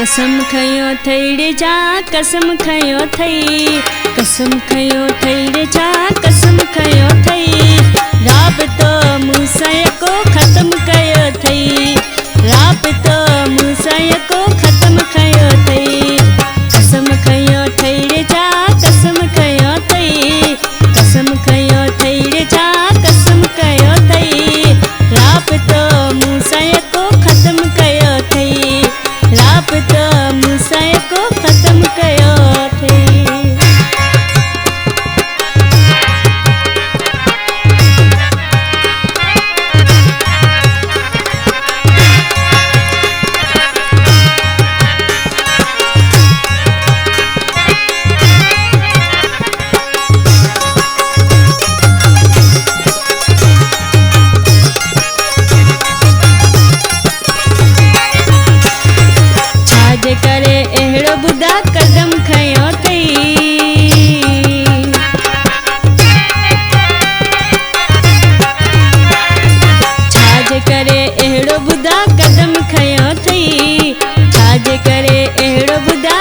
कसम खयो थई रे जा कसम खयो थई, कसम खयो थई रे जा कसम खयो थई। राबतो मूंसां को ख़त्म कयो थई, राबतो मूंसां को ख़त्म कयो थई। कसम खयो थई रे जा कसम खयो थई, कसम खयो थई रे जा कसम कयो थई। राबतो मूंसां को ख़त्म कयो थई, राबतो मूंसां को ख़त्म कयो थई। छाजे करे अहिड़ो बुधा कदम खयो थई, छाजे करे अहिड़ो बुधा कदम खयो थई, छाजे करे अहिड़ो बुधा